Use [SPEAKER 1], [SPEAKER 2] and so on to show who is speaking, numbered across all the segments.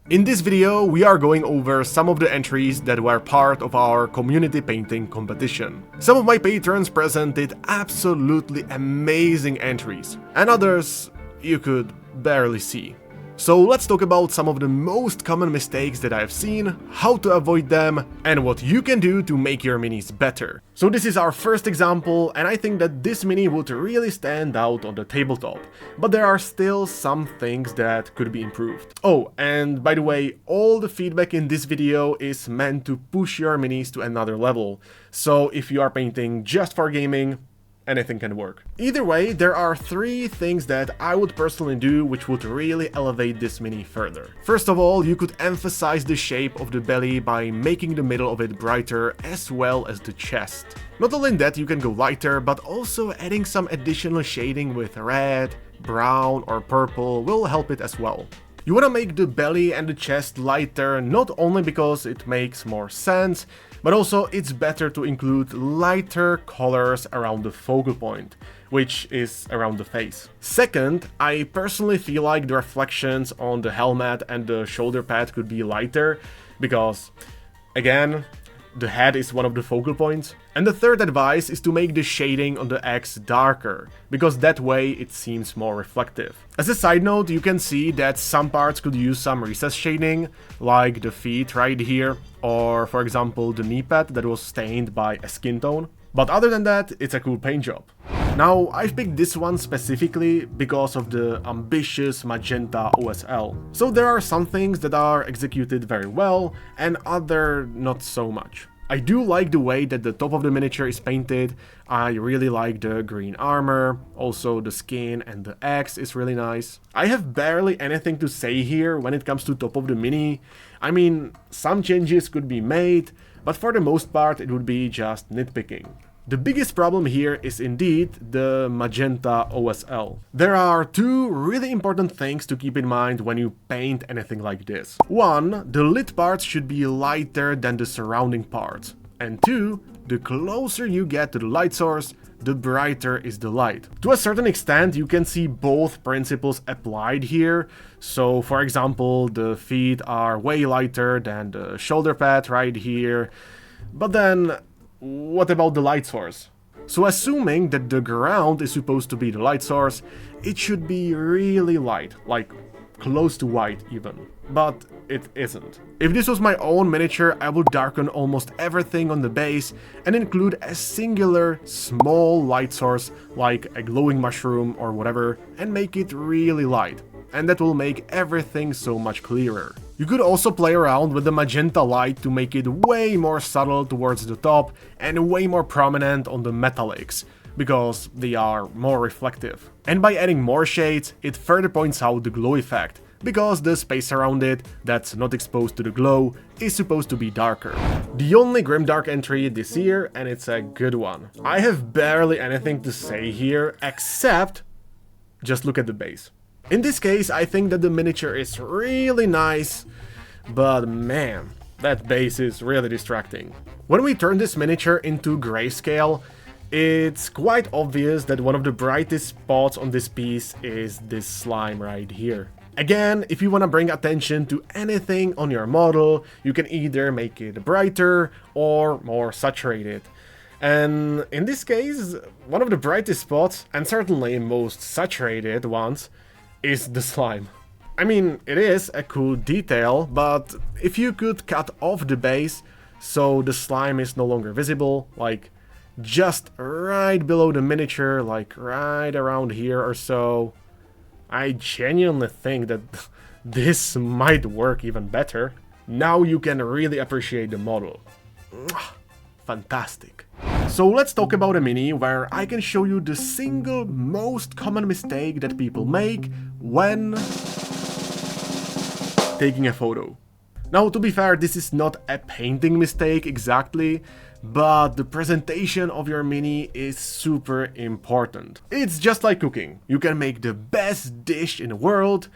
[SPEAKER 1] In this video, we are going over some of the entries that were part of our community painting competition. Some of my patrons presented absolutely amazing entries, and others you could barely see. So let's talk about some of the most common mistakes that I've seen, how to avoid them, and what you can do to make your minis better. So this is our first example, and I think that this mini would really stand out on the tabletop, but there are still some things that could be improved. Oh, and by the way, all the feedback in this video is meant to push your minis to another level, so if you are painting just for gaming, anything can work. Either way, there are 3 things that I would personally do which would really elevate this mini further. First of all, you could emphasize the shape of the belly by making the middle of it brighter as well as the chest. Not only that, you can go lighter, but also adding some additional shading with red, brown or purple will help it as well. You want to make the belly and the chest lighter not only because it makes more sense, but also it's better to include lighter colors around the focal point, which is around the face. Second, I personally feel like the reflections on the helmet and the shoulder pad could be lighter, because, again, the head is one of the focal points. And the third advice is to make the shading on the X darker, because that way it seems more reflective. As a side note, you can see that some parts could use some recessed shading, like the feet right here, or for example the knee pad that was stained by a skin tone. But other than that, it's a cool paint job. Now, I've picked this one specifically because of the ambitious magenta OSL. So there are some things that are executed very well and other not so much. I do like the way that the top of the miniature is painted. I really like the green armor, also the skin and the X is really nice. I have barely anything to say here when it comes to top of the mini. I mean, some changes could be made, but for the most part it would be just nitpicking. The biggest problem here is indeed the magenta OSL. There are 2 really important things to keep in mind when you paint anything like this. 1, the lid parts should be lighter than the surrounding parts. And 2, the closer you get to the light source, the brighter is the light. To a certain extent, you can see both principles applied here. So, for example, the feet are way lighter than the shoulder pad right here. But then, what about the light source? So assuming that the ground is supposed to be the light source, it should be really light, like close to white even. But it isn't. If this was my own miniature, I would darken almost everything on the base and include a singular small light source like a glowing mushroom or whatever and make it really light. And that will make everything so much clearer. You could also play around with the magenta light to make it way more subtle towards the top and way more prominent on the metallics, because they are more reflective. And by adding more shades, it further points out the glow effect, because the space around it that's not exposed to the glow is supposed to be darker. The only grimdark entry this year, and it's a good one. I have barely anything to say here, except just look at the base. In this case, I think that the miniature is really nice, but man, that base is really distracting. When we turn this miniature into grayscale, it's quite obvious that one of the brightest spots on this piece is this slime right here. Again, if you want to bring attention to anything on your model, you can either make it brighter or more saturated. And in this case, one of the brightest spots, and certainly most saturated ones, is the slime. I mean, it is a cool detail, but if you could cut off the base so the slime is no longer visible, like just right below the miniature, like right around here or so, I genuinely think that this might work even better. Now you can really appreciate the model. Fantastic. So let's talk about a mini where I can show you the single most common mistake that people make when taking a photo. Now, to be fair, this is not a painting mistake exactly, but the presentation of your mini is super important. It's just like cooking. You can make the best dish in the world,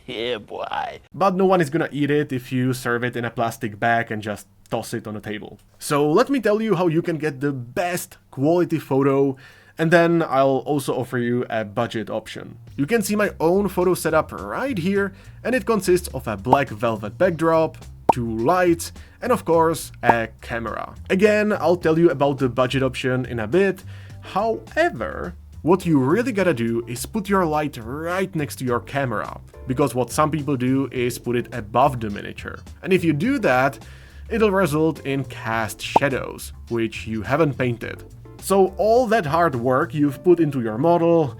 [SPEAKER 2] Yeah, boy.
[SPEAKER 1] but no one is gonna eat it if you serve it in a plastic bag and just toss it on the table. So let me tell you how you can get the best quality photo And then I'll also offer you a budget option. You can see my own photo setup right here, and it consists of a black velvet backdrop, 2 lights, and of course a camera. Again, I'll tell you about the budget option in a bit. However, what you really gotta do is put your light right next to your camera, because what some people do is put it above the miniature. And if you do that, it'll result in cast shadows, which you haven't painted. So all that hard work you've put into your model,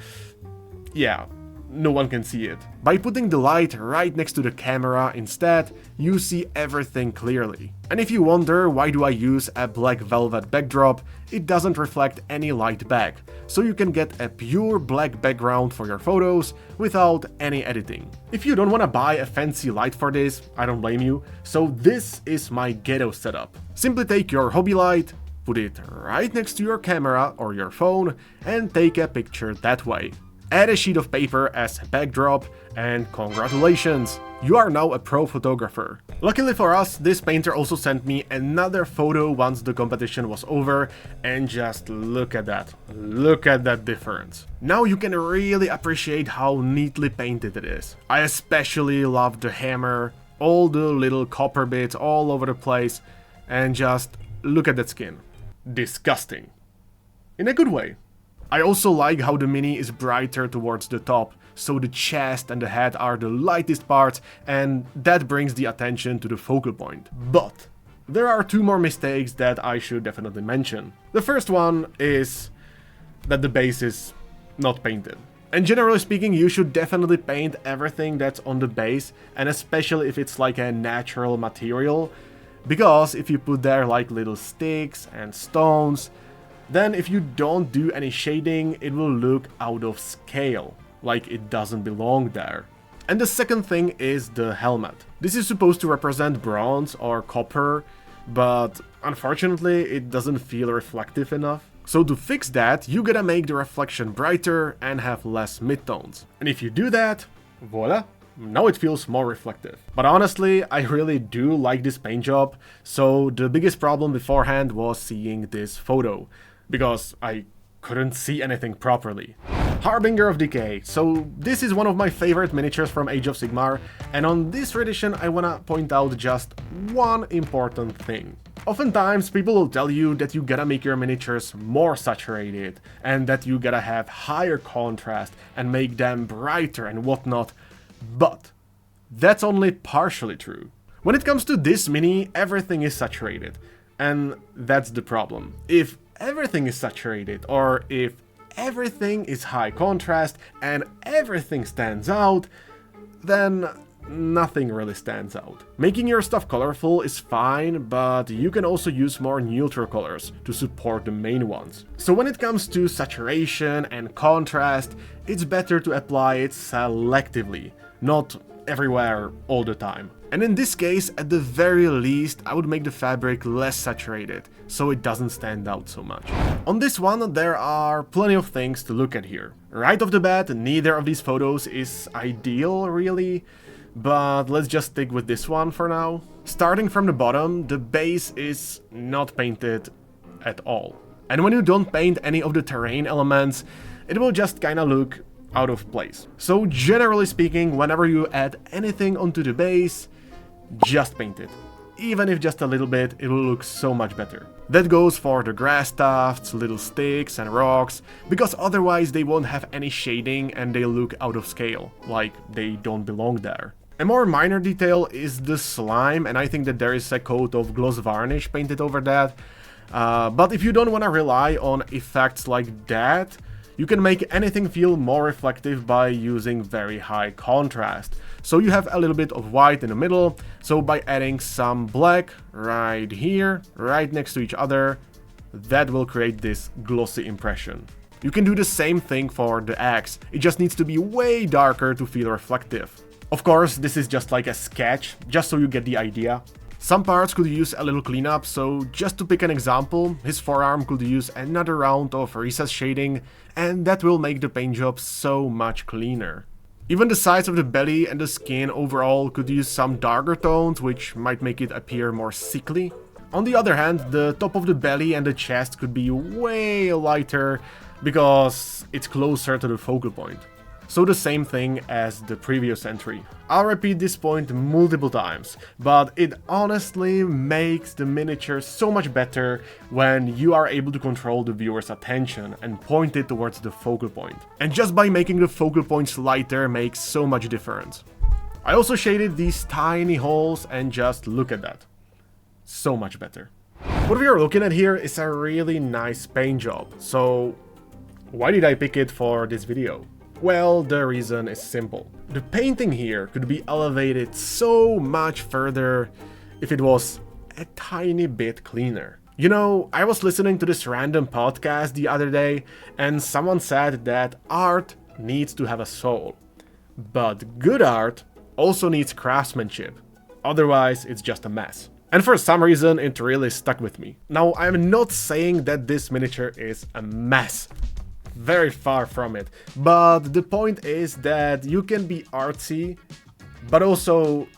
[SPEAKER 1] yeah, no one can see it. By putting the light right next to the camera instead, you see everything clearly. And if you wonder why do I use a black velvet backdrop, it doesn't reflect any light back, so you can get a pure black background for your photos without any editing. If you don't want to buy a fancy light for this, I don't blame you, so this is my ghetto setup. Simply take your hobby light, put it right next to your camera or your phone, and take a picture that way. Add a sheet of paper as a backdrop, and congratulations! You are now a pro photographer. Luckily for us, this painter also sent me another photo once the competition was over, and just look at that. Look at that difference. Now you can really appreciate how neatly painted it is. I especially love the hammer, all the little copper bits all over the place, and just look at that skin. Disgusting. In a good way. I also like how the mini is brighter towards the top, so the chest and the head are the lightest parts, and that brings the attention to the focal point. But there are 2 more mistakes that I should definitely mention. The first one is that the base is not painted. And generally speaking, you should definitely paint everything that's on the base, and especially if it's like a natural material, because if you put there like little sticks and stones, then if you don't do any shading, it will look out of scale, like it doesn't belong there. And the second thing is the helmet. This is supposed to represent bronze or copper, but unfortunately it doesn't feel reflective enough. So to fix that, you gotta make the reflection brighter and have less midtones. And if you do that, voila! Now it feels more reflective. But honestly, I really do like this paint job, so the biggest problem beforehand was seeing this photo, because I couldn't see anything properly. Harbinger of Decay. So this is one of my favorite miniatures from Age of Sigmar, and on this edition I wanna point out just one important thing. Oftentimes people will tell you that you gotta make your miniatures more saturated, and that you gotta have higher contrast and make them brighter and whatnot, but that's only partially true. When it comes to this mini, everything is saturated, and that's the problem. If everything is saturated, or if everything is high contrast and everything stands out, then nothing really stands out. Making your stuff colorful is fine, but you can also use more neutral colors to support the main ones. So when it comes to saturation and contrast, it's better to apply it selectively, not everywhere all the time. And in this case, at the very least, I would make the fabric less saturated, so it doesn't stand out so much. On this one, there are plenty of things to look at here. Right off the bat, neither of these photos is ideal, really, but let's just stick with this one for now. Starting from the bottom, the base is not painted at all. And when you don't paint any of the terrain elements, it will just kinda look out of place. So generally speaking, whenever you add anything onto the base, just paint it. Even if just a little bit, it will look so much better. That goes for the grass tufts, little sticks and rocks, because otherwise they won't have any shading and they look out of scale, like they don't belong there. A more minor detail is the slime, and I think that there is a coat of gloss varnish painted over that. But if you don't want to rely on effects like that, you can make anything feel more reflective by using very high contrast. So you have a little bit of white in the middle, so by adding some black right here, right next to each other, that will create this glossy impression. You can do the same thing for the axe, it just needs to be way darker to feel reflective. Of course, this is just like a sketch, just so you get the idea. Some parts could use a little cleanup, so just to pick an example, his forearm could use another round of recess shading, and that will make the paint job so much cleaner. Even the sides of the belly and the skin overall could use some darker tones, which might make it appear more sickly. On the other hand, the top of the belly and the chest could be way lighter, because it's closer to the focal point. So the same thing as the previous entry. I'll repeat this point multiple times, but it honestly makes the miniature so much better when you are able to control the viewer's attention and point it towards the focal point. And just by making the focal points lighter makes so much difference. I also shaded these tiny holes and just look at that. So much better. What we are looking at here is a really nice paint job, so why did I pick it for this video? Well, the reason is simple. The painting here could be elevated so much further if it was a tiny bit cleaner. You know, I was listening to this random podcast the other day and someone said that art needs to have a soul. But good art also needs craftsmanship. Otherwise, it's just a mess. And for some reason, it really stuck with me. Now, I'm not saying that this miniature is a mess. Very far from it. But the point is that you can be artsy, but also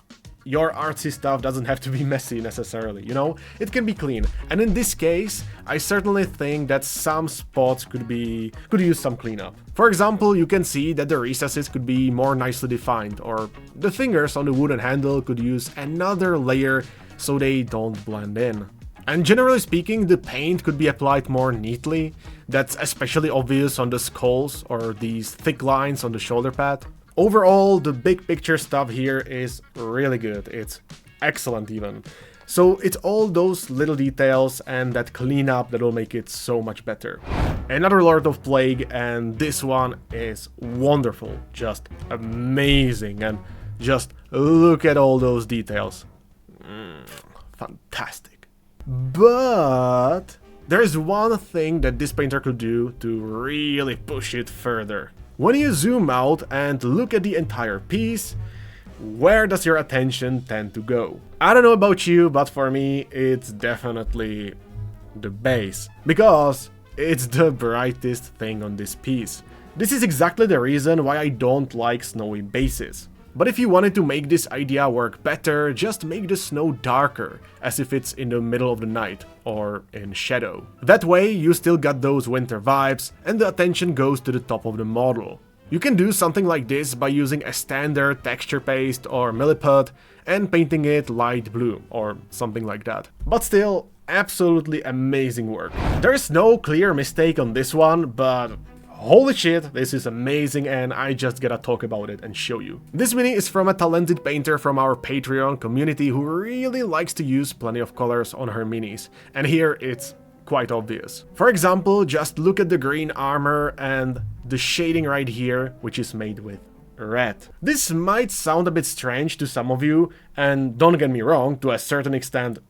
[SPEAKER 1] your artsy stuff doesn't have to be messy necessarily, you know? It can be clean. And in this case, I certainly think that some spots could use some cleanup. For example, you can see that the recesses could be more nicely defined, or the fingers on the wooden handle could use another layer so they don't blend in. And generally speaking, the paint could be applied more neatly. That's especially obvious on the skulls or these thick lines on the shoulder pad. Overall, the big picture stuff here is really good. It's excellent even. So it's all those little details and that cleanup that will make it so much better. Another Lord of Plague, and this one is wonderful, just amazing, and just look at all those details. Fantastic. But there is one thing that this painter could do to really push it further. When you zoom out and look at the entire piece, where does your attention tend to go? I don't know about you, but for me, it's definitely the base, because it's the brightest thing on this piece. This is exactly the reason why I don't like snowy bases. But if you wanted to make this idea work better, just make the snow darker, as if it's in the middle of the night, or in shadow. That way you still got those winter vibes, and the attention goes to the top of the model. You can do something like this by using a standard texture paste or milliput and painting it light blue, or something like that. But still, absolutely amazing work. There is no clear mistake on this one, but holy shit, this is amazing, and I just gotta talk about it and show you. This mini is from a talented painter from our Patreon community who really likes to use plenty of colors on her minis, and here it's quite obvious. For example, just look at the green armor and the shading right here, which is made with red. This might sound a bit strange to some of you, and don't get me wrong, to a certain extent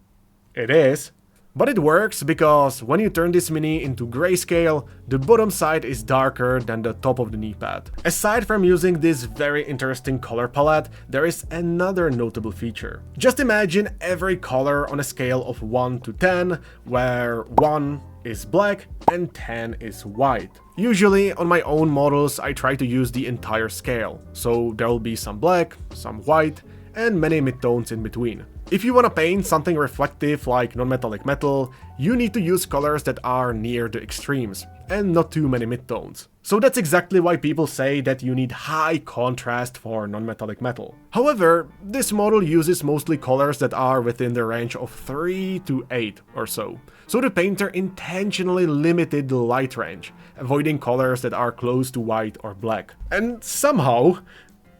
[SPEAKER 1] it is. But it works because when you turn this mini into grayscale, the bottom side is darker than the top of the knee pad. Aside from using this very interesting color palette, there is another notable feature. Just imagine every color on a scale of 1 to 10, where 1 is black and 10 is white. Usually on my own models I try to use the entire scale, so there will be some black, some white, and many midtones in between. If you want to paint something reflective like non-metallic metal, you need to use colors that are near the extremes, and not too many midtones. So that's exactly why people say that you need high contrast for non-metallic metal. However, this model uses mostly colors that are within the range of 3 to 8 or so. So the painter intentionally limited the light range, avoiding colors that are close to white or black. And somehow,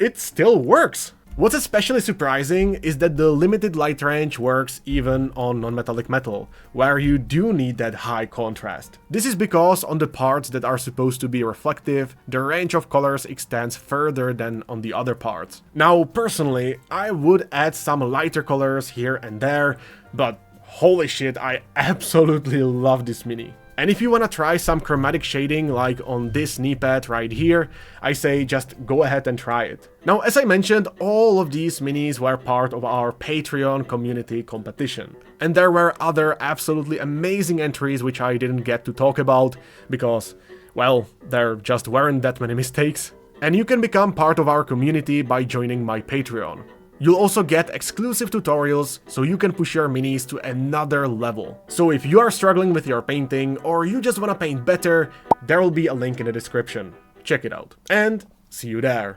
[SPEAKER 1] it still works! What's especially surprising is that the limited light range works even on non-metallic metal, where you do need that high contrast. This is because on the parts that are supposed to be reflective, the range of colors extends further than on the other parts. Now, personally, I would add some lighter colors here and there, but holy shit, I absolutely love this mini. And if you wanna try some chromatic shading like on this knee pad right here, I say just go ahead and try it. Now, as I mentioned, all of these minis were part of our Patreon community competition. And there were other absolutely amazing entries which I didn't get to talk about, because, well, there just weren't that many mistakes. And you can become part of our community by joining my Patreon. You'll also get exclusive tutorials so you can push your minis to another level. So if you are struggling with your painting or you just want to paint better, there will be a link in the description. Check it out. And see you there.